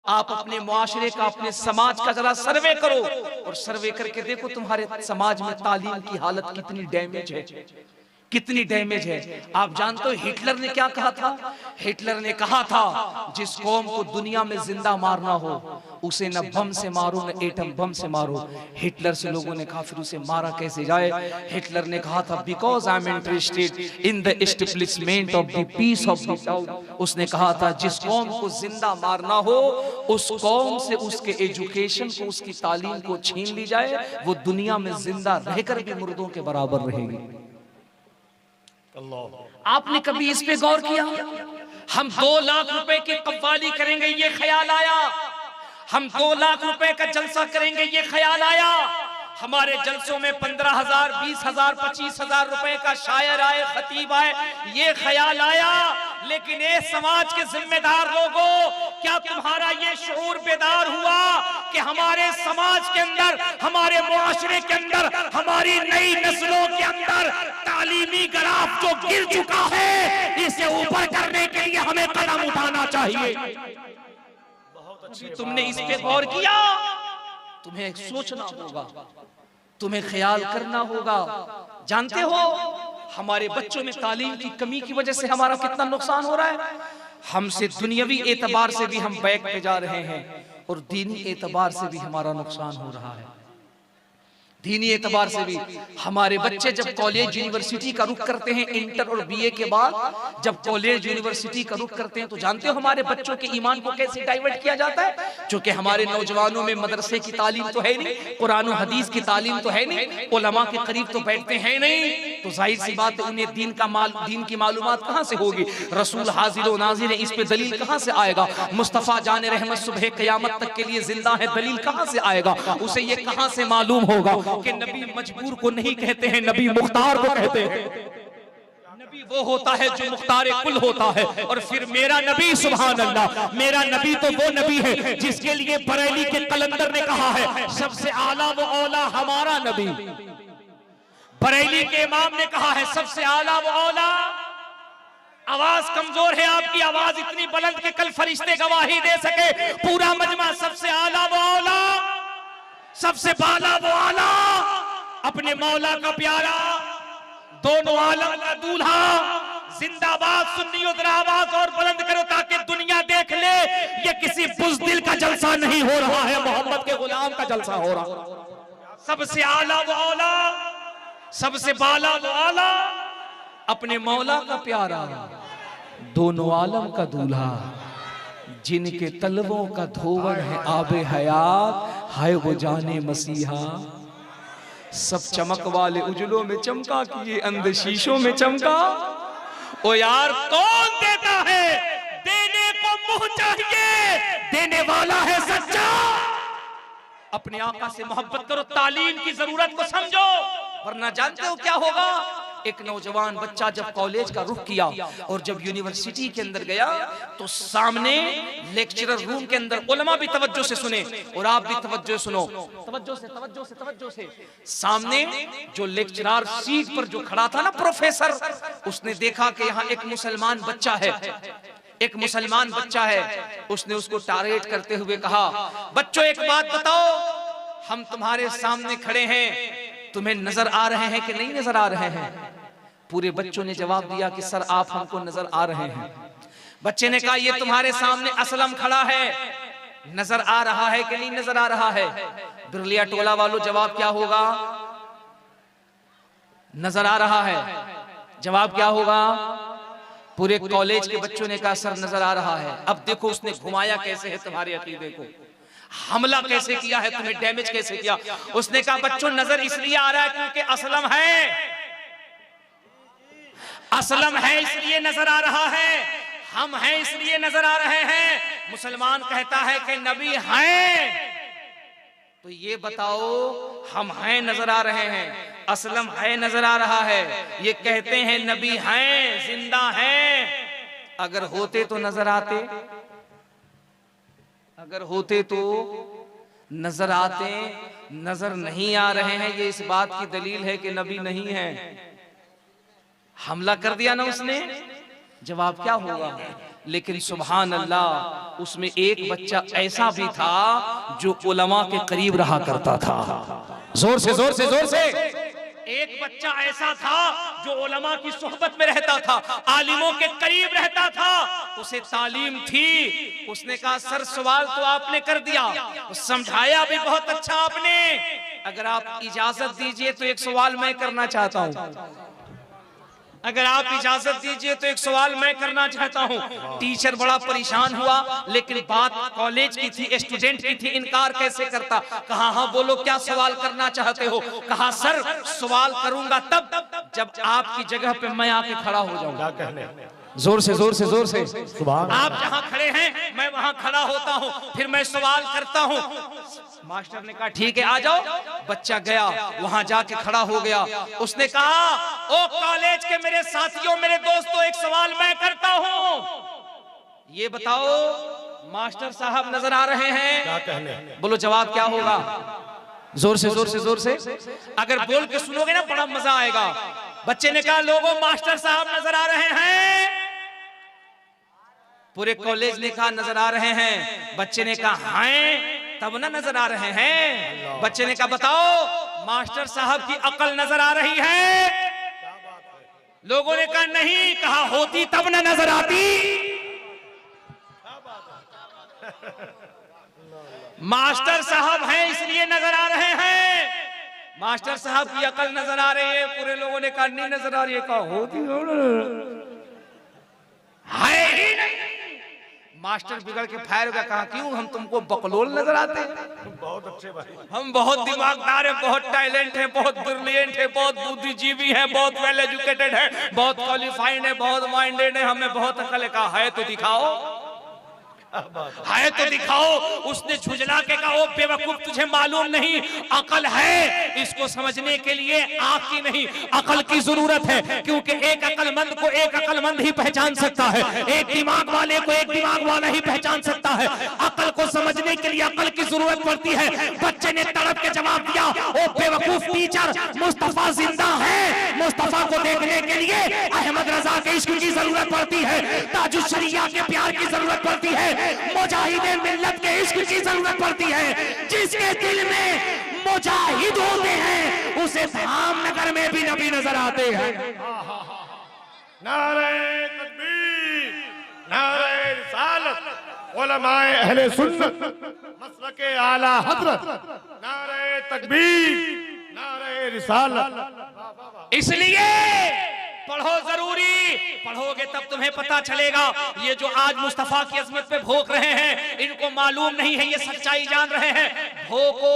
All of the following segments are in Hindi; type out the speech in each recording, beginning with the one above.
आप अपने मुआशरे का, अपने समाज का जरा सर्वे करो और सर्वे करके देखो तुम्हारे समाज में तालीम की हालत कितनी डैमेज है, कितनी डैमेज है। आप जानते हो हिटलर ने क्या कहा था? हिटलर ने कहा था जिस कौम को दुनिया में जिंदा मारना हो उसे न बम से मारो न एटम बम से मारो। हिटलर से लोगों ने कहा फिर उसे मारा कैसे जाए? हिटलर ने कहा था because I am interested in the establishment of the peace of the town. उसने कहा था जिस कौम को जिंदा मारना हो उस कौम से उसके एजुकेशन को, उसकी तालीम को छीन ली जाए, वो दुनिया में जिंदा रहकर भी मुर्दों के बराबर रहेगी। आपने कभी इस पे गौर किया? हम 2 लाख रुपए की कव्वाली करेंगे ये ख्याल आया, हम 2 लाख रुपए का जलसा करेंगे ये ख्याल आया, हमारे जलसों में 15,000, 20,000, 25,000 रुपए का शायर आए, खतीब आए, ये ख्याल आया। लेकिन ये समाज के जिम्मेदार लोगों, क्या तुम्हारा ये शऊर बेदार हुआ कि हमारे समाज के अंदर, हमारे मुआशरे के अंदर, हमारी नई नस्लों के अंदर तालीमी ग्राफ जो गिर चुका है, इसे ऊपर करने के लिए हमें कदम उठाना चाहिए। बहुत अच्छी, तुमने इस पे गौर किया? तुम्हें सोचना होगा, तुम्हें ख्याल करना होगा। जानते हो हमारे बच्चों में तालीम की कमी की वजह से हमारा कितना नुकसान हो रहा है? हमसे दुनियावी एतबार से भी हम बैक पे जा रहे हैं और दीनी एतबार से भी हमारा नुकसान हो रहा है। दीनी एतबार से भी हमारे बच्चे जब कॉलेज यूनिवर्सिटी का रुख करते हैं, इंटर और बीए के बाद जब कॉलेज यूनिवर्सिटी का रुख करते हैं, तो जानते हो हमारे बच्चों के ईमान को कैसे डाइवर्ट किया जाता है? क्योंकि हमारे नौजवानों में मदरसे की तालीम तो है नहीं, कुरान और हदीस की तालीम तो है नहीं, उलमा के करीब तो बैठते हैं नहीं, तो जाहिर सी बात है उन्हें दीन की मालूमात कहां से होगी? रसूल हाजिर व नाजिर है, इस पे दलील कहां से आएगा? मुस्तफा जाने रहमत सुबह क़यामत तक के लिए जिंदा है, दलील कहां से आएगा? उसे ये कहां से मालूम होगा कि नबी मजबूर को नहीं कहते हैं, नबी मुख्तार को कहते हैं। नबी वो होता है जो मुख्तार कुल होता है। और फिर मेरा नबी, सुभान अल्लाह, मेरा नबी तो वो नबी है जिसके लिए बरेली के कलंदर ने कहा है सबसे आला वो औला हमारा नबी। बरेली के इमाम ने कहा है सबसे आला वो औला। आवाज कमजोर है आपकी, आवाज इतनी बुलंद कि कल फरिश्ते गवाही दे सके। पूरा मजमा सबसे आला वो औला, सबसे बाला वो आला, अपने मौला का प्यारा, दोनों आलम का दूल्हा। जिंदाबाद सुन्नियों, जरा आवाज और बुलंद करो ताकि दुनिया देख ले ये किसी बुज़दिल का जलसा नहीं हो रहा है, मोहम्मद के गुलाम का जलसा हो रहा। सबसे आला वो औला, सबसे बाला वो आला, अपने मौला का प्यारा, दोनों आलम का दूल्हा, जिनके तलवों का धोवन है आबे हयात, है वो जाने मसीहा। सब चमक वाले उजलों में चमका कि ये अंध शीशों में चमका। ओ यार कौन देता है? देने को मुंह चाहिए, देने वाला है सच्चा। अपने आका से मोहब्बत करो, तालीम की जरूरत को समझो, वरना जानते हो क्या होगा? एक नौजवान बच्चा जब कॉलेज का रुख किया और जब यूनिवर्सिटी के अंदर गया तो सामने लेक्चरर रूम के अंदर, उलमा भी तवज्जो से सुने और आप भी तवज्जो सुनो, तवज्जो से। सामने जो लेक्चरर सीट पर जो खड़ा था ना प्रोफेसर, उसने देखा कि यहाँ एक मुसलमान बच्चा है, एक मुसलमान बच्चा है। उसने उसको टारगेट करते हुए कहा, बच्चों एक बात बताओ, हम तुम्हारे सामने खड़े हैं, तुम्हें नजर आ रहे हैं कि नहीं नजर आ रहे हैं? पूरे बच्चों ने जवाब दिया कि सर आप हमको नजर आ रहे हैं। बच्चे ने कहा ये तुम्हारे सामने असलम खड़ा है, नजर आ रहा है कि नहीं नजर आ रहा है? बिरलिया टोला वालों जवाब क्या होगा? नजर आ रहा है। जवाब क्या होगा? पूरे कॉलेज के बच्चों ने कहा सर नजर आ रहा है। अब देखो उसने घुमाया कैसे है तुम्हारे अकीदे को, हमला कैसे किया है, तुम्हें डैमेज कैसे किया। उसने कहा बच्चों नजर इसलिए आ रहा है क्योंकि असलम है, असलम है इसलिए नजर आ रहा है, हम हैं इसलिए नजर आ रहे हैं। मुसलमान कहता है कि नबी हैं, तो ये बताओ हम हैं नजर आ रहे हैं, असलम है नजर आ रहा है, ये कहते हैं नबी हैं, जिंदा हैं। अगर होते तो नजर आते, अगर होते तो नजर आते, नजर नहीं आ रहे हैं, ये इस बात की दलील है कि नबी नहीं है। हमला कर दिया ना उसने, जवाब क्या होगा? लेकिन सुभान अल्लाह उसमें एक बच्चा ऐसा भी था जो उलमा के करीब रहा करता था। जोर से जोर से जोर से। एक बच्चा ऐसा था जो उलमा की सोहबत में रहता था, आलिमों के करीब रहता था, उसे तालीम थी। उसने कहा सर सवाल तो आपने कर दिया, समझाया भी बहुत अच्छा आपने, अगर आप इजाजत दीजिए तो एक सवाल मैं करना चाहता हूँ। अगर आप इजाजत दीजिए तो एक सवाल मैं करना चाहता हूँ। टीचर बड़ा परेशान हुआ, लेकिन बात कॉलेज की थी, स्टूडेंट की थी, इनकार कैसे करता। कहा हाँ बोलो क्या सवाल करना चाहते हो। कहा सर सवाल करूंगा तब जब आपकी जगह पे मैं आके खड़ा हो जाऊंगा। जोर से जोर से जोर से। आप जहां खड़े हैं मैं वहां खड़ा होता हूं, फिर मैं सवाल करता हूं। मास्टर ने कहा ठीक है आ जाओ। बच्चा गया, वहां जाके खड़ा हो गया। उसने कहा ओ कॉलेज के मेरे साथियों, मेरे दोस्तों, एक सवाल मैं करता हूं। ये बताओ मास्टर साहब नजर आ रहे हैं, क्या कहने, बोलो जवाब क्या होगा। जोर से जोर से जोर से। अगर बोल के सुनोगे ना बड़ा मजा आएगा। बच्चे ने कहा लोगों मास्टर साहब नजर आ रहे हैं। पूरे कॉलेज ने कहा नजर आ रहे हैं। बच्चे ने कहा हैं तब ना नजर आ रहे हैं। बच्चे ने कहा बताओ मास्टर साहब की अकल नजर आ रही है। लोगों ने कहा नहीं। कहा होती तब ना नजर आती। मास्टर साहब हैं इसलिए नजर आ रहे हैं। मास्टर साहब की अकल नजर आ रही है। पूरे लोगों ने कहा नहीं नजर आ रही है। कहा होती है ही नहीं। मास्टर बिगड़ के फायर हो गया। कहा क्यों, हम तुमको बकलोल नजर आते हैं। बहुत अच्छे भाई, हम बहुत दिमागदार हैं, बहुत टैलेंट है, बहुत ब्रिलियंट है, बहुत बुद्धिजीवी है, बहुत वेल एजुकेटेड है, बहुत क्वालिफाइड है, बहुत माइंडेड है, हमें बहुत अकल है। कहा है तो दिखाओ, है तो दिखाओ। उसने झुंझला के कहा ओ बेवकूफ तुझे मालूम नहीं, अकल है इसको समझने के लिए आंख की नहीं अकल की जरूरत है। क्योंकि एक अकलमंद को एक अकलमंद ही पहचान सकता है, एक दिमाग वाले को एक दिमाग वाला ही पहचान सकता है। अकल को समझने के लिए अकल की जरूरत पड़ती है। बच्चे ने तड़प के जवाब दिया ओ बेवकूफ टीचर, मुस्तफा जिंदा है, मुस्तफा को देखने के लिए अहमद रजा के इश्क की जरूरत पड़ती है, ताजुश शरिया के प्यार की जरूरत पड़ती है, मुजाहिदे मिल्लत के इश्क की जरूरत पड़ती है। जिसके दिल में मुजाहिद होते हैं उसे धामनगर में भी नबी नजर आते हैं। नारे तकबीर, नारे रिसालत, उलमाए अहले सुन्नत, मसलके आला हजरत, नारे तकबीर, नारे रिसालत। इसलिए पढ़ो, जरूरी पढ़ोगे तब तुम्हें पता चलेगा। ये जो आज मुस्तफा की अजमत पे भोंक रहे हैं इनको मालूम नहीं है, ये सच्चाई जान रहे हैं। भोंको,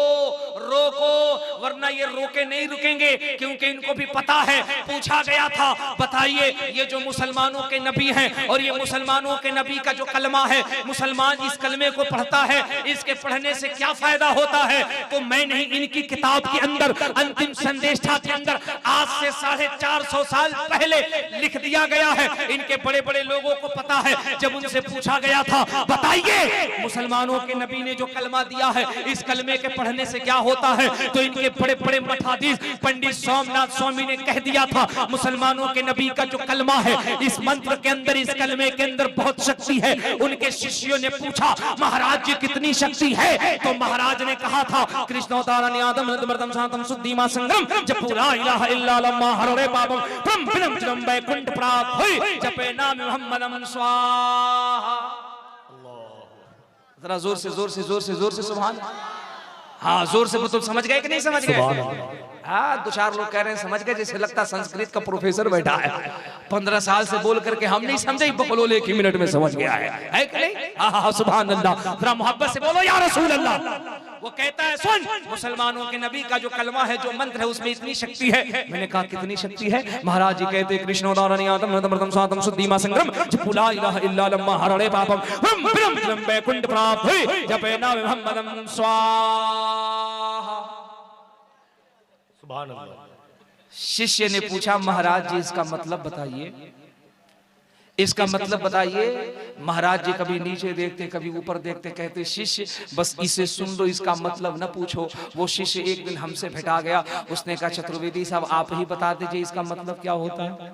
रोको, वरना ये रोके नहीं रुकेंगे। क्योंकि इनको भी पता है। पूछा गया था बताइए ये जो मुसलमानों के नबी हैं और ये मुसलमानों के नबी का जो कलमा है, मुसलमान इस कलमे को पढ़ता है, इसके पढ़ने से क्या फायदा होता है। तो मैं नहीं, इनकी किताब के अंदर अंतिम संदेशा के अंदर आज से 450 साल पहले लिख दिया गया है। इनके बड़े बड़े लोगों को पता है। जब उनसे पूछा गया था बताइए मुसलमानों के नबी ने जो कलमा दिया है इस कलमे के पढ़ने से क्या होता है, तो इनके बड़े बड़े मठाधीश पंडित सोमनाथ स्वामी ने कह दिया था मुसलमानों के नबी का जो कलमा है इस मंत्र के अंदर, इस कलमे के अंदर बहुत शक्ति है। उनके शिष्यों ने पूछा महाराज जी कितनी शक्ति है, तो महाराज ने कहा था कृष्णोदारण्य आदम मर्दम शांतम शुद्धिमा संगम जब ला इलाहा इल्लल्लाह हरे पापम ब्रह्म विक्रम वैकुंठ प्राप्त हुई जपे नाम मुहम्मदम स्वाहा। जरा जोर से जोर से जोर से जोर से सुभान। हाँ जोर से तुम समझ गए कि नहीं समझ गए। हाँ दो चार लोग कह रहे हैं समझ गए, जैसे लगता संस्कृत का प्रोफेसर बैठा है 15 साल से बोल करके हम नहीं समझे, बकलोल एक ही मिनट में समझ गया है कि नहीं। हाँ सुभान अल्लाह। जरा मोहब्बत से बोलो या रसूल अल्लाह। वो कहता है सुन मुसलमानों के नबी का जो कलमा है, जो मंत्र है, उसमें इतनी शक्ति है। मैंने कहा कितनी शक्ति है। महाराज जी कहते कृष्णोदारण्य आदम नदमर्दम स्वातम शुद्धिमा संग्रम जप ला इलाहा इल्लल्लाह हरे पापम ब्रह्म वैकुंठ प्राप्त हुई जपे नाम मुहम्मदम स्वाहा। सुभान अल्लाह। शिष्य ने पूछा महाराज जी इसका मतलब बताइए, इसका मतलब बताइए। महाराज जी कभी नीचे देखते कभी ऊपर देखते, कहते शिष्य बस इसे सुन लो, इसका मतलब न पूछो। वो शिष्य एक दिन हमसे भेटा गया, उसने कहा चतुर्वेदी साहब आप ही बता दीजिए इसका मतलब क्या होता है।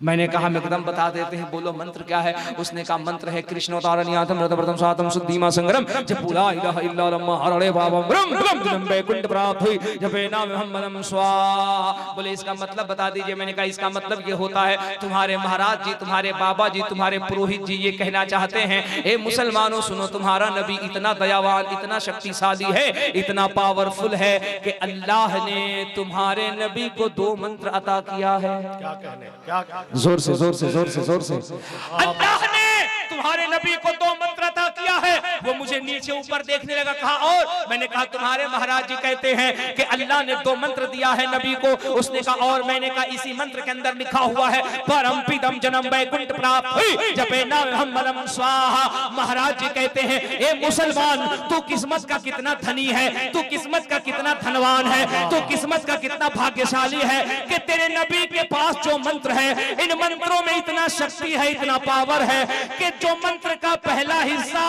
मैंने कहा मिकदम बता देते हैं, बोलो मंत्र क्या है। उसने कहा मंत्र है कृष्णोतारण्यातम रतप्रतम सातम सुद्धीमा संग्रम जपूला इलाहा इल्ला लम्मा हरणे बाबम ब्रह्म ब्रह्म दिलंबे कुंड प्राप्त हुई जपे नाम मोहम्मदम स्वाहा। बोले इसका मतलब बता दीजिए। मैंने कहा इसका मतलब ये होता है तुम्हारे महाराज जी, तुम्हारे बाबा जी, तुम्हारे पुरोहित जी ये कहना चाहते हैं, ए मुसलमानों सुनो, तुम्हारा नबी इतना दयावान, इतना शक्तिशाली है, इतना पावरफुल है कि अल्लाह ने तुम्हारे नबी को 2 मंत्र अता किया है। क्या कहने, क्या जोर से जोर से जोर से जोर से अल्लाह ने तुम्हारे नबी को 2 मंत्र अता किया है। वो मुझे नीचे ऊपर देखने लगा, कहा और? मैंने कहा तुम्हारे महाराज जी कहते हैं कि अल्लाह ने 2 मंत्र दिया है नबी को। उसने कहा और? मैंने कहा इसी मंत्र के अंदर लिखा हुआ है परम पिदम जन्म वैकुंठ प्राप्त हुई जपे नाम मोहम्मदम स्वाहा। महाराज जी कहते हैं ए मुसलमान, तू किस्मत का कितना धनी है, तू किस्मत का कितना धनवान है, तू किस्मत का कितना भाग्यशाली है कि तेरे नबी के पास जो मंत्र है, इन मंत्रों में इतना शक्ति है, इतना पावर है कि जो मंत्र का पहला हिस्सा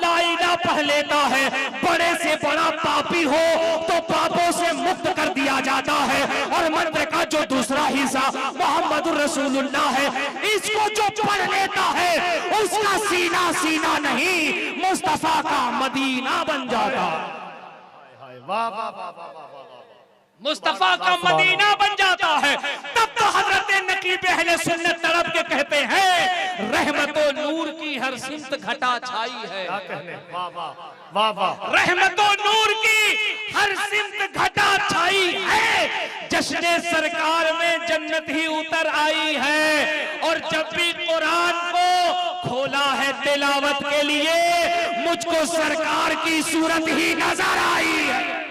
ला इलाहा पढ़ लेता है, बड़े से बड़ा पापी हो तो पापों से मुक्त कर दिया जाता है। और मंत्र का जो दूसरा हिस्सा मोहम्मदुर रसूलुल्लाह है, इसको जो पढ़ लेता है उसका सीना सीना नहीं मुस्तफा का मदीना बन जाता। वाह वाह वाह वाह वाह, मुस्तफा का मदीना बन जाता है। तब तो हजरत नकीब अहले सुन्नत तरफ के कहते हैं रहमतो नूर की हर सिमत घटा छाई है। क्या कहने, वाह वाह वाह वाह, रहमतो नूर की हर सिमत घटा छाई है। जश्ने सरकार में जन्नत ही उतर आई है। और जब भी कुरान को खोला है तिलावत के लिए, मुझको सरकार की सूरत ही नजर आई है।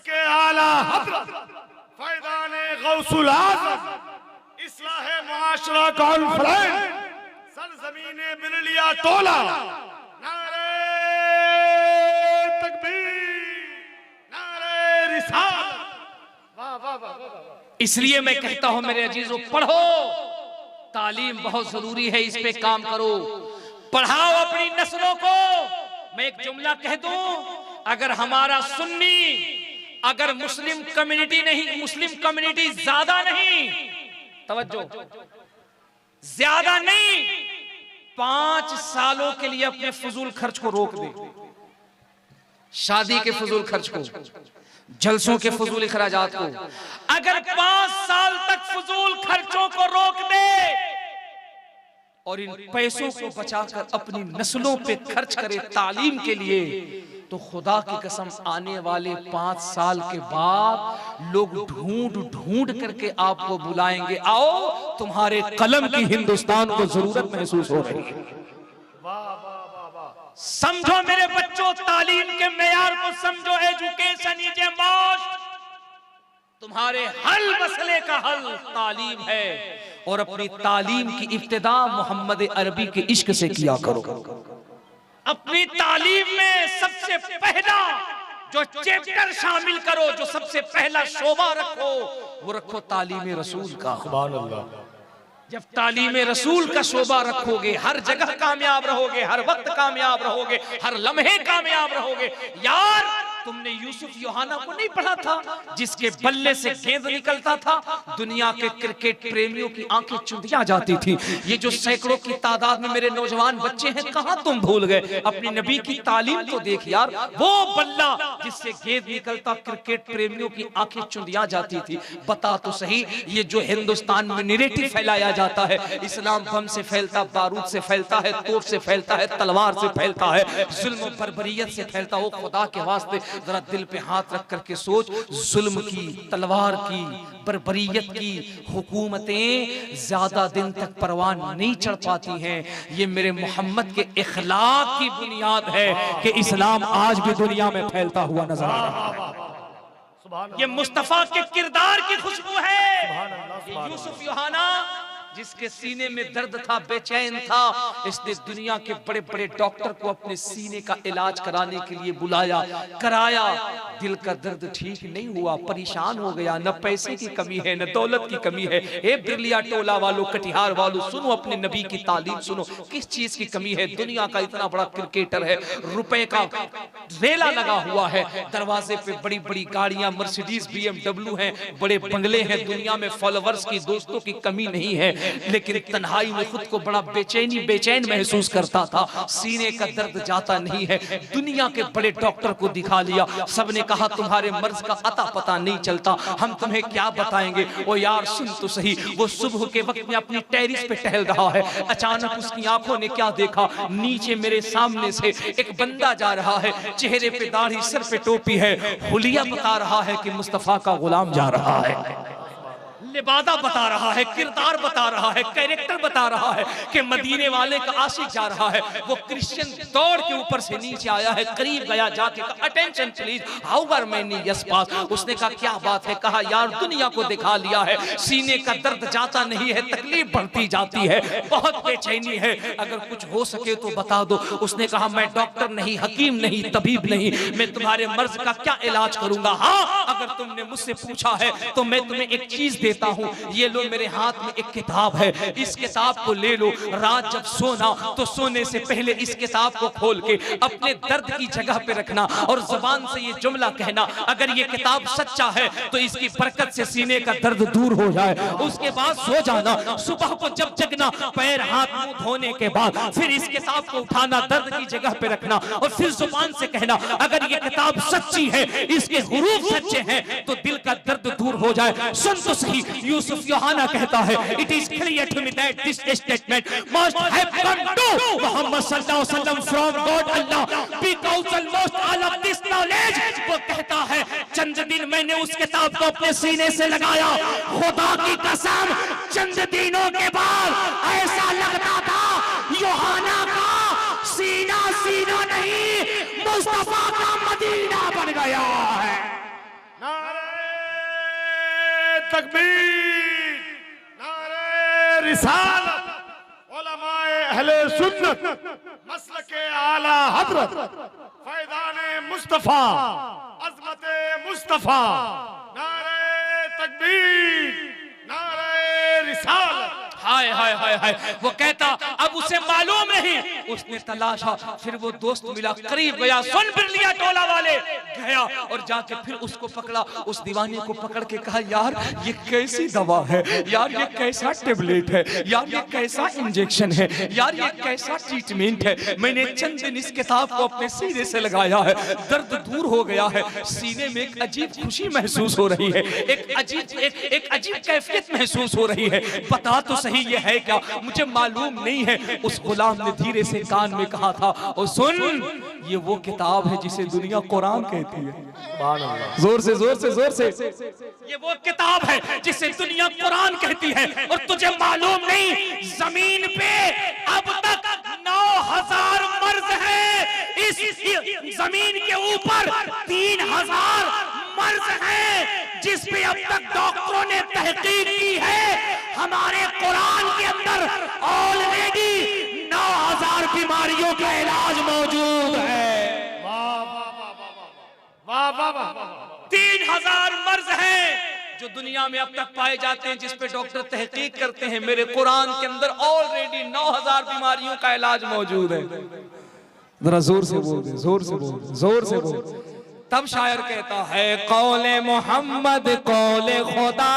के आला हज़रत फैज़ाने गौसुल आज़म इस्लाहे मुआशरा कॉन्फ्रेंस सरज़मीने बिरलिया टोला, नारे तकबीर, नारे रिसालत, वाह वाह वाह। इसलिए मैं कहता हूं मेरे अजीजों, पढ़ो, तालीम बहुत जरूरी है, इस पे काम करो, पढ़ाओ अपनी नस्लों को। मैं एक जुमला कह दूं, अगर हमारा सुन्नी, अगर मुस्लिम कम्युनिटी नहीं, मुस्लिम कम्युनिटी ज्यादा नहीं, तवज्जो, ज्यादा नहीं, 5 सालों के लिए अपने फजूल खर्च को रोक दे, शादी के फजूल खर्च को, जलसों के फजूल खर्चात को, अगर 5 साल तक फजूल खर्चों को रोक दे और इन पैसों को बचाकर अपनी नस्लों पे खर्च करे तालीम के लिए, तो खुदा की कसम आने वाले 5 साल के बाद लोग ढूंढ ढूंढ करके आपको बुलाएंगे, आओ तुम्हारे कलम की हिंदुस्तान को जरूरत महसूस हो रही है। समझो मेरे बच्चों, तालीम के मेयार को समझो। Education is a must. तुम्हारे हल मसले का हल तालीम है। और अपनी तालीम की इब्तिदा मोहम्मद अरबी के इश्क से किया करो। अपनी तालीम में सबसे पहला जो चैप्टर शामिल करो, जो सबसे पहला शोबा रखो, वो रखो तालीम रसूल का। सुभान अल्लाह। जब तालीम रसूल का शोबा रखोगे, हर जगह कामयाब रहोगे, हर वक्त कामयाब रहोगे, हर लम्हे कामयाब रहोगे। यार, तुमने यूसुफ योहाना को नहीं पढ़ा था, जिसके बल्ले से गेंद निकलता था, दुनिया के क्रिकेट प्रेमियों की आंखें चुंधिया जाती थी। ये जो सैकड़ों की तादाद में मेरे नौजवान बच्चे हैं, कहां तुम भूल गए? अपनी नबी की तालीम तो देख यार, वो बल्ला जिससे गेंद निकलता, क्रिकेट प्रेमियों की आंखें चुंधिया जाती थी। बता तो सही, ये जो हिंदुस्तान में नैरेटिव फैलाया जाता है, इस्लाम बम से फैलता, बारूद से फैलता है, तोप से फैलता है, तलवार से फैलता है, जुल्म बर्बरियत से फैलता हो। खुदा के वास्ते जरा दिल पे हाथ रख करके सोच, जुल्म की, तलवार की, बर्बरियत की हुकूमतें ज्यादा दिन तक परवान नहीं चढ़ पाती हैं। ये मेरे मोहम्मद के इखलाक की बुनियाद है कि इस्लाम आज भी दुनिया में फैलता हुआ नजर आ रहा है। ये मुस्तफा के किरदार की खुशबू है। ये यूसुफ योहाना जिसके सीने में दर्द था, बेचैन था, इसने दुनिया के बड़े बड़े डॉक्टर को अपने सीने का इलाज कराने के लिए बुलाया, कराया, दिल का दर्द ठीक नहीं हुआ, परेशान हो गया। न पैसे की कमी है, न दौलत की कमी है। ए बिरलिया टोला वालों, कटिहार वालों, सुनो अपने नबी की तालीम सुनो। किस चीज की कमी है? दुनिया का इतना बड़ा क्रिकेटर है, रुपए का रेला लगा हुआ है, दरवाजे पे बड़ी बड़ी गाड़ियां, मर्सिडीज, BMW हैं, बड़े बंगले हैं, दुनिया में फॉलोवर्स की, दोस्तों की कमी नहीं है, लेकिन तन्हाई में खुद को बड़ा बेचैन महसूस करता था। सीने का दर्द जाता नहीं है। दुनिया के बड़े डॉक्टर को दिखा लिया, सबने कहा तुम्हारे मर्ज का अता पता नहीं चलता, हम तुम्हें क्या बताएंगे। ओ यार सुन तो सही, वो सुबह के वक्त में अपनी टेरिस पे टहल रहा है, अचानक उसकी आंखों ने क्या देखा, नीचे मेरे सामने से एक बंदा जा रहा है, चेहरे पे दाढ़ी, सर पे टोपी है, हुलिया बता रहा है कि मुस्तफा का गुलाम जा रहा है, लिबादा बता रहा है, किरदार बता रहा है, कैरेक्टर बता रहा है कि मदीने वाले का आशिक जा रहा है। वो क्रिश्चियन दौड़ के ऊपर से नीचे आया है, करीब गया, जाके कहा attention please, how are many yes pass. उसने कहा क्या बात है? कहा यार दुनिया को दिखा लिया है, सीने का दर्द जाता नहीं है, तकलीफ बढ़ती जाती है, बहुत बेचैनी है, अगर कुछ हो सके तो बता दो। उसने कहा मैं डॉक्टर नहीं, हकीम नहीं, तबीब नहीं, मैं तुम्हारे मर्ज का क्या इलाज करूंगा। हाँ अगर तुमने मुझसे पूछा है तो मैं तुम्हें एक चीज देता हूं, ये लो मेरे हाथ में एक किताब है, इस किताब को ले लो, रात जब सोना तो सोने से पहले इस किताब को खोल के अपने दर्द की जगह पे रखना और जुबान से ये जुमला कहना, अगर ये किताब सच्चा है तो इसकी बरकत से सीने का दर्द दूर हो जाए। उसके बाद सो जाना, सुबह को जब जगना, पैर हाथ मुंह धोने के बाद फिर इस किताब को उठाना, दर्द की जगह पे रखना और फिर जुबान से कहना अगर ये किताब सच्ची है, इसके हुरूफ सच्चे हैं तो दिल का दर्द दूर हो जाए। सुन तो सही, यूसुफ योहाना कहता है it is clear to me that this statement must have come to Muhammad सल्लल्लाहु अलैहि वसल्लम from God Allah because almost all of this knowledge. वो कहता है चंद दिन मैंने उस किताब को अपने सीने से लगाया, खुदा की कसम चंद दिनों के बाद ऐसा लगता था योहाना का सीना सीना नहीं मुस्तफा का मदीना बन गया है। तकबीर, नारे रिसालत, उलमाए अहले सुन्नत, मसलके आला हजरत, फैज़ाने मुस्तफा, अज़मते मुस्तफा, नारे तकबीर, नारे रिसालत। हाय हाय हाय हाय। वो कहता अब उसे मालूम नहीं, उसने तलाशा, फिर वो दोस्त मिला, करीब गया, सुन बिरलिया टोला वाले, गया और जाके फिर उसको पकड़ा, उस दीवाने को पकड़ के कहा यार ये कैसी दवा है, यार ये कैसा टेबलेट है, यार ये कैसा इंजेक्शन है, यार ये कैसा ट्रीटमेंट है। मैंने चंद दिन इस किताब को अपने सीने से लगाया है, दर्द दूर हो गया है, सीने में एक अजीब खुशी महसूस हो रही है, एक अजीब कैफियत महसूस हो रही है, बता तो सही ये है क्या, मुझे मालूम नहीं है। उस गुलाम ने धीरे से कान में कहा था और सुन ये वो किताब है जिसे दुनिया कुरान कहती है। जोर से जोर से जोर से, ये वो किताब है जिसे दुनिया कुरान कहती है और तुझे मालूम नहीं जमीन पे अब तक 9000 मर्ज है, इस जमीन के ऊपर 3000 मर्ज है जिस पे अब तक डॉक्टरों ने तहकीक की है। हमारे कुरान के अंदर ऑलरेडी 9000 बीमारियों का इलाज मौजूद है। वाह वाह वाह वाह वाह वाह। 3000 मर्ज हैं जो दुनिया में अब तक पाए जाते हैं, जिस पे डॉक्टर तहकीक करते हैं। मेरे कुरान के अंदर ऑलरेडी 9000 बीमारियों का इलाज मौजूद है। जरा जोर से बोल दे, जोर से बोल, जोर से बोल। तब शायर कहता है कौले मोहम्मद कौले खुदा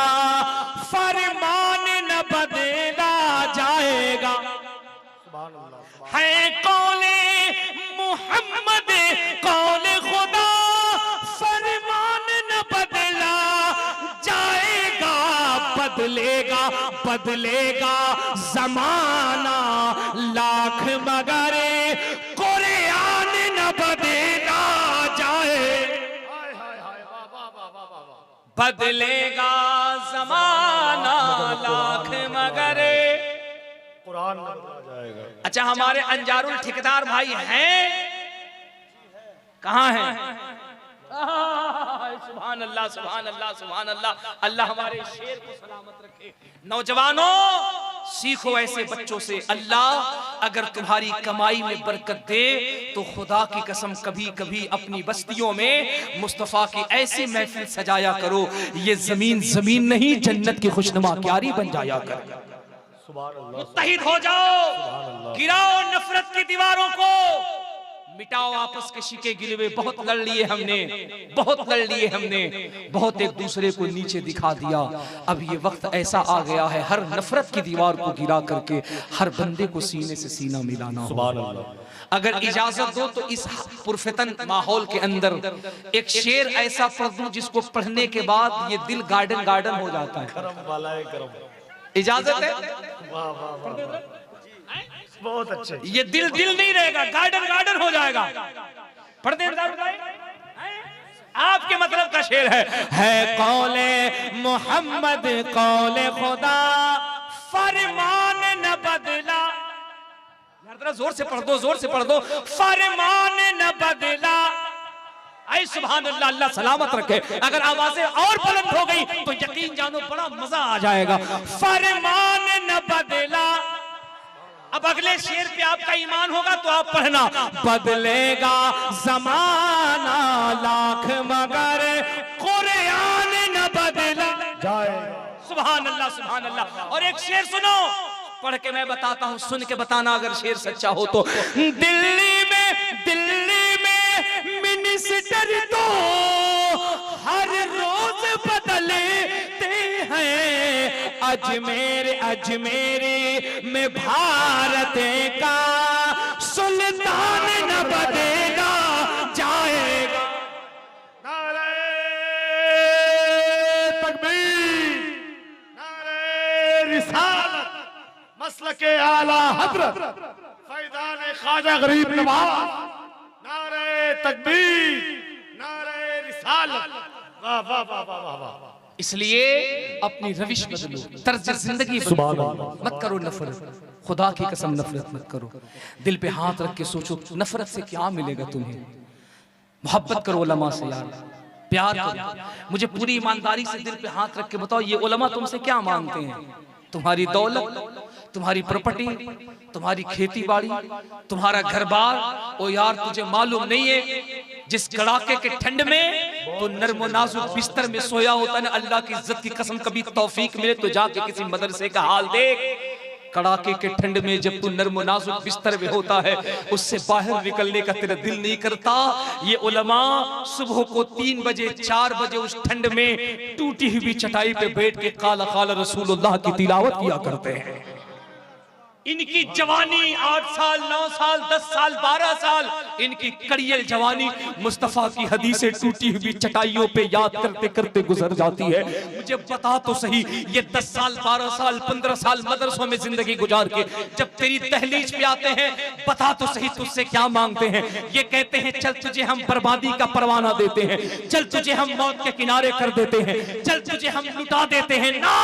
फरमान न बदला जाएगा, है कौले मोहम्मद कौले खुदा फरमान न बदला जाएगा, बदलेगा बदलेगा जमाना लाख मगर कुरान न बदला जाए, बदलेगा जमाना लाख मगर कुरान में बदला जाएगा। अच्छा हमारे अंजारुल ठेकेदार भाई हैं कहाँ हैं? सुभान अल्लाह सुभान अल्लाह सुभान अल्लाह। अल्लाह हमारे शेर को सलामत रखे। नौजवानों सीखो ऐसे बच्चों से। अल्लाह अगर तुम्हारी कमाई में बरकत दे तो खुदा की कसम कभी कभी अपनी बस्तियों में मुस्तफा की ऐसी महफिल सजाया करो, ये जमीन जमीन नहीं जन्नत की खुशनुमा क्यारी बन जाया कर। मुत्तहिद हो जाओ, गिराओ नफरत की दीवारों को, मिटाओ आपस के शिके गिलवे। बहुत लड़ लिए हमने, बहुत लड़ लिए हमने, बहुत एक दूसरे को नीचे दिखा दिया। अब ये वक्त ऐसा आ गया है हर नफरत की दीवार को गिरा करके हर बंदे को सीने से सीना मिलाना हो। अगर इजाजत दो तो इस पुरफितन माहौल के अंदर एक शेर ऐसा पढ़ दूं जिसको पढ़ने के बाद ये दिल गार्डन गार्डन हो जाता है। इजाजत है? वाह वाह वाह, बहुत अच्छे। ये दिल दिल नहीं रहेगा, गार्डन गार्डन हो जाएगा। पढ़ दे आपके मतलब का शेर है कौले मोहम्मद कौले खुदा फरमान न बदला। यार जरा जोर से पढ़ दो, जोर से पढ़ दो। फरमान न बदला। ऐ सुभान अल्लाह, अल्लाह सलामत रखे। अगर आवाजें और बुलंद हो गई तो यकीन जानो बड़ा मजा आ जाएगा। फरमान न बदला। अब अगले शेर पे आपका ईमान होगा तो आप पढ़ना, बदलेगा जमाना लाख मगर कुरान न बदला जाएगा। सुभान अल्लाह, सुभान अल्लाह। और एक शेर सुनो, पढ़ के मैं बताता हूँ, सुन के बताना अगर शेर सच्चा हो तो। दिल्ली में मिनिस्टर तो हर रोज बदलते हैं, अजमेर में भारत का सुल्तान न बदला जाएगा। नारे तकबीर, नारे रिसालत, मसलके आला हजरत फैज़ान ख्वाजा गरीब नवाज। नारे तकबीर, नारे रिसालत। वाह वाह वाह वाह वाह वाह। इसलिए अपनी रविश बदलो, तर्ज जिंदगी बदलो, मत करो नफरत। खुदा की कसम नफरत मत करो। दिल पे हाथ रख के सोचो नफरत से क्या मिलेगा तुम्हें। मोहब्बत करो उलमा से यार, प्यार करो। मुझे पूरी ईमानदारी से दिल पे हाथ रख के बताओ ये उलमा तुमसे क्या मांगते हैं? तुम्हारी दौलत, तुम्हारी प्रॉपर्टी, तुम्हारी खेती बाड़ी, तुम्हारा घर बार। ओ यार तुझे मालूम नहीं है जिस कड़ाके के ठंड में तो नर्म नाजुक बिस्तर में सोया होता है, अल्लाह की इज्जत की कसम कभी तौफीक मिले तो जाके किसी मदरसे का हाल देख। कड़ाके के ठंड में जब तू नर्म नाजुक बिस्तर में होता है उससे बाहर निकलने का तेरा दिल नहीं करता। ये उलमा सुबह को 3 बजे 4 बजे उस ठंड में टूटी हुई चटाई पे बैठ के काला काला रसूलुल्लाह की तिलावत किया करते हैं। इनकी जवानी 8 साल 9 साल 10 साल 12 साल इनकी कड़ियल जवानी मुस्तफा की हदीसें टूटी हुई चटाइयों पे याद करते करते गुजर जाती है। मुझे बता तो सही ये 10 साल 12 साल 15 साल मदरसों में जिंदगी गुजार के जब तेरी दहलीज पे आते हैं, बता तो सही तुझसे क्या मांगते हैं? ये कहते हैं चल तुझे हम बर्बादी का परवाना देते हैं, चल तुझे हम मौत के किनारे कर देते हैं, चल तुझे हम लुटा देते हैं। ना,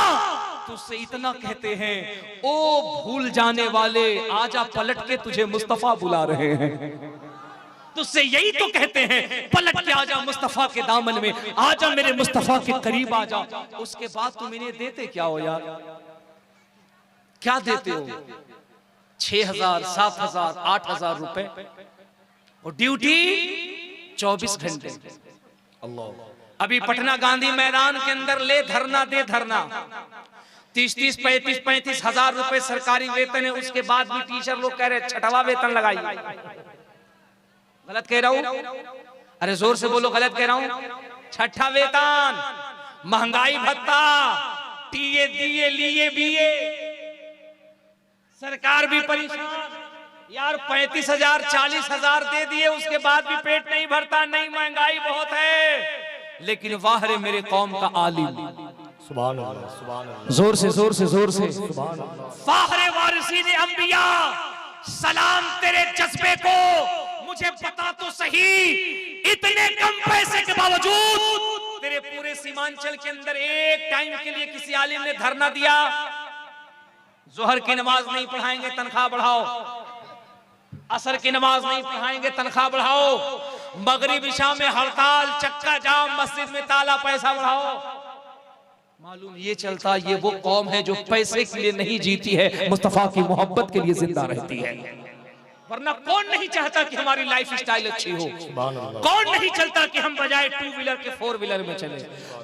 तुझसे इतना कहते हैं ओ भूल जाने वाले आजा पलट के तुझे मुस्तफा बुला रहे हैं। तुझसे यही तो कहते हैं पलट के आजा मुस्तफा के दामन में, आजा मेरे मुस्तफा के करीब आजा। उसके बाद तुम इन्हें देते क्या हो यार? क्या देते हो? 6,000 7,000 8,000 रुपए और ड्यूटी 24 घंटे। अल्लाह। अभी पटना गांधी मैदान के अंदर ले धरना दे धरना, 30-30 35-35 हजार रुपए सरकारी वेतन है। उसके बाद भी टीचर लोग कह रहे छठवा वेतन लगाइए। गलत कह रहा हूं? अरे जोर से बोलो, गलत कह रहा हूं? छठा वेतन, महंगाई भत्ता, टीए दिए लिए बीए, सरकार भी परेशान यार। 35,000 40,000 दे दिए, उसके बाद भी पेट नहीं भरता। नहीं, महंगाई बहुत है। लेकिन वाह रे मेरे कौम का आलिम, सुभान अल्लाह, सुभान अल्लाह। जोर से जोर से जोर से सुभान अल्लाह। फाखरे वारिसीने अंबिया, सलाम तेरे जज्बे को। मुझे पता तो सही इतने कम पैसे के बावजूद तेरे पूरे सीमांचल के अंदर एक टाइम के लिए किसी आलिम ने धरना दिया, जोहर की नमाज नहीं पढ़ाएंगे तनख्वाह बढ़ाओ, असर की नमाज नहीं पढ़ाएंगे तनख्वाह बढ़ाओ, मगरिब इशा में हड़ताल चक्का जाम, मस्जिद में ताला पैसा बढ़ाओ, मालूम ये चलता ये वो कौम है जो पैसे के लिए नहीं जीती है, मुस्तफा की मोहब्बत के लिए जिंदा रहती है। वरना कौन नहीं चाहता कि हमारी लाइफ स्टाइल अच्छी हो, कौन नहीं चाहता कि हम बजाय 2 व्हीलर के 4 व्हीलर में चले,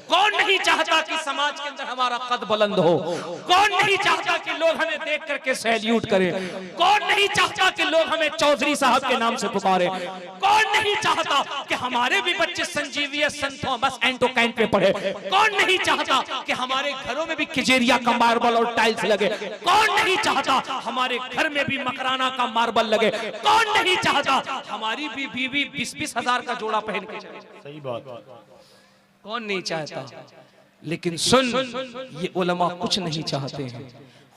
कौन नहीं चाहता कि समाज के अंदर हमारा कद बुलंद हो, कौन नहीं चाहता कि लोग हमें देख करके सैल्यूट करें, कौन नहीं चाहता कि लोग हमें चौधरी साहब के नाम से पुकारे, कौन नहीं चाहता कि हमारे भी बच्चे संजीविया संत थॉमस एंटो कैंट पे पढ़े, कौन नहीं चाहता कि हमारे घरों में भी किजेरिया का मार्बल और टाइल्स लगे, कौन नहीं चाहता हमारे घर में भी मकराना का मार्बल लगे, कौन नहीं चाहता हमारी भी बीवी 20-20 हजार का जोड़ा पहन के चले। सही बात। कौन नहीं चाहता? लेकिन सुन, ये उलमा कुछ नहीं चाहते हैं।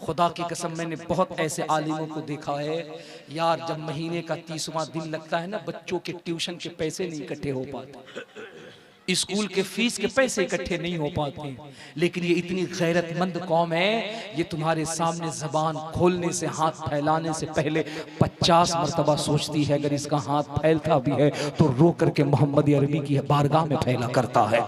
खुदा की कसम मैंने बहुत ऐसे आलिमों को देखा है यार, जब महीने का 30वां दिन लगता है ना, बच्चों के ट्यूशन के पैसे नहीं इकट्ठे हो पाते, स्कूल के फीस के पैसे इकट्ठे नहीं हो पाते, लेकिन ये इतनी गैरतमंद कौम है, ये तुम्हारे सामने जबान खोलने से, हाथ फैलाने से पहले 50 मरतबा सोचती है। अगर इसका हाथ फैलता भी है तो रो करके मोहम्मद अरबी की बारगाह में फैला करता है,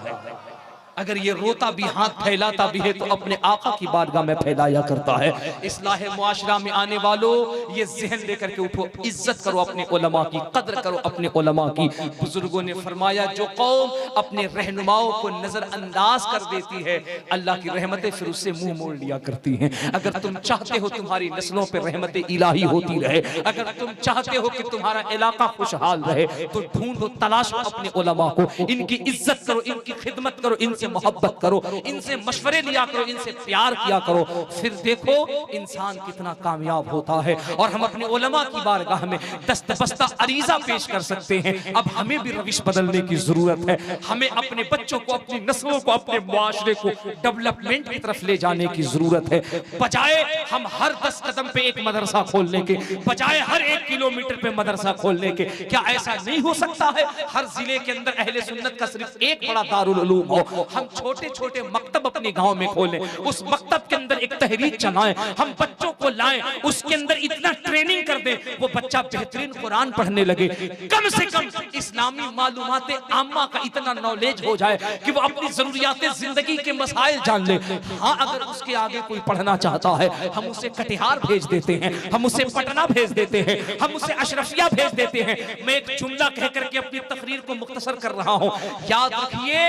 अगर ये रोता भी, हाथ फैलाता भी है तो अपने आका की बारगाह में फैलाया करता है। इस्लाह मुआशरा में आने वालों, ये ज़हन लेकर के उठो, इज्जत करो अपने उलमा की, कद्र करो अपने उलमा की। बुजुर्गों ने फरमाया जो कौम अपने रहनुमाओं को नजरअंदाज कर देती है, अल्लाह की रहमतें फिर उससे मुंह मोड़ लिया करती हैं। अगर तुम चाहते हो तुम्हारी नस्लों पर रहमत इलाही होती रहे, अगर तुम चाहते हो कि तुम्हारा इलाका खुशहाल रहे, तो ढूंढो, तलाशो अपने उलमा को, इनकी इज्जत करो, इनकी खिदमत करो, इनसे मोहब्बत करो, इनसे मशवरे लिया करो, इनसे प्यार किया करो, फिर देखो इंसान कितना कामयाब होता है। और हम अपने उलमा की बारगाह में दस्तबस्ता अरीजा पेश कर सकते हैं। अब हमें भी रविश बदलने की जरूरत है, हमें अपने बच्चों को, अपनी नस्लों को, अपने मुआशरे को डेवलपमेंट की तरफ ले जाने की जरूरत है। बजाय हम हर 10 कदम पे एक मदरसा खोलने के, बजाय हर 1 किलोमीटर पे मदरसा खोलने के, क्या ऐसा नहीं हो सकता है हर जिले के अंदर अहले सुन्नत का सिर्फ एक बड़ा दारुल उलूम हो? हम छोटे छोटे मकतब अपने गांव में खोलें, उस मकतब के अंदर एक तहरीक चलाएं, हम बच्चों को लाएं, उसके अंदर इतना ट्रेनिंग कर दें वो बच्चा बेहतरीन कुरान पढ़ने लगे, कम से कम इस्लामी मालूमाते आम्मा का इतना नॉलेज हो जाए कि वो अपनी जरूरियात जिंदगी के मसाइल जान ले। हाँ, अगर उसके आगे कोई पढ़ना चाहता है, हम उसे कटिहार भेज देते हैं, हम उसे पटना भेज देते हैं, हम उसे अशरफिया भेज देते हैं। मैं एक जुमला कह करके अपनी तकरीर को मुख्तसर कर रहा हूँ, याद रखिए,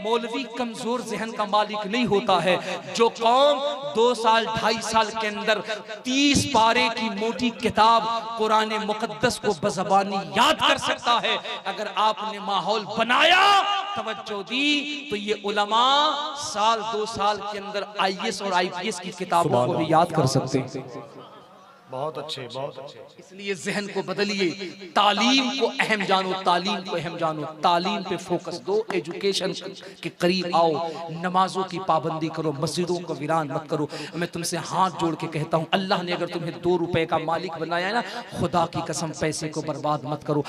मौलवी कमजोर जहन का मालिक नहीं होता है। जो कौम 2 साल 2.5 साल के अंदर 30 पारे की मोटी किताब कुरान मुकद्दस को बज़बानी याद कर सकता है, अगर आपने माहौल बनाया, तवज्जो दी, तो ये उलमा साल 2 साल के अंदर IAS और IPS की किताबों को भी याद कर सकते हैं। बहुत अच्छे, बहुत अच्छे। इसलिए जहन को बदलिए, तालीम को अहम जानो, तालीम को अहम जानो, तालीम पे फोकस दो, एजुकेशन के करीब आओ, नमाजों की पाबंदी करो, मस्जिदों को वीरान मत करो। मैं तुमसे हाथ जोड़ के कहता हूँ, अल्लाह ने अगर तुम्हें 2 रुपए का मालिक बनाया है ना, खुदा की कसम पैसे को बर्बाद मत करो।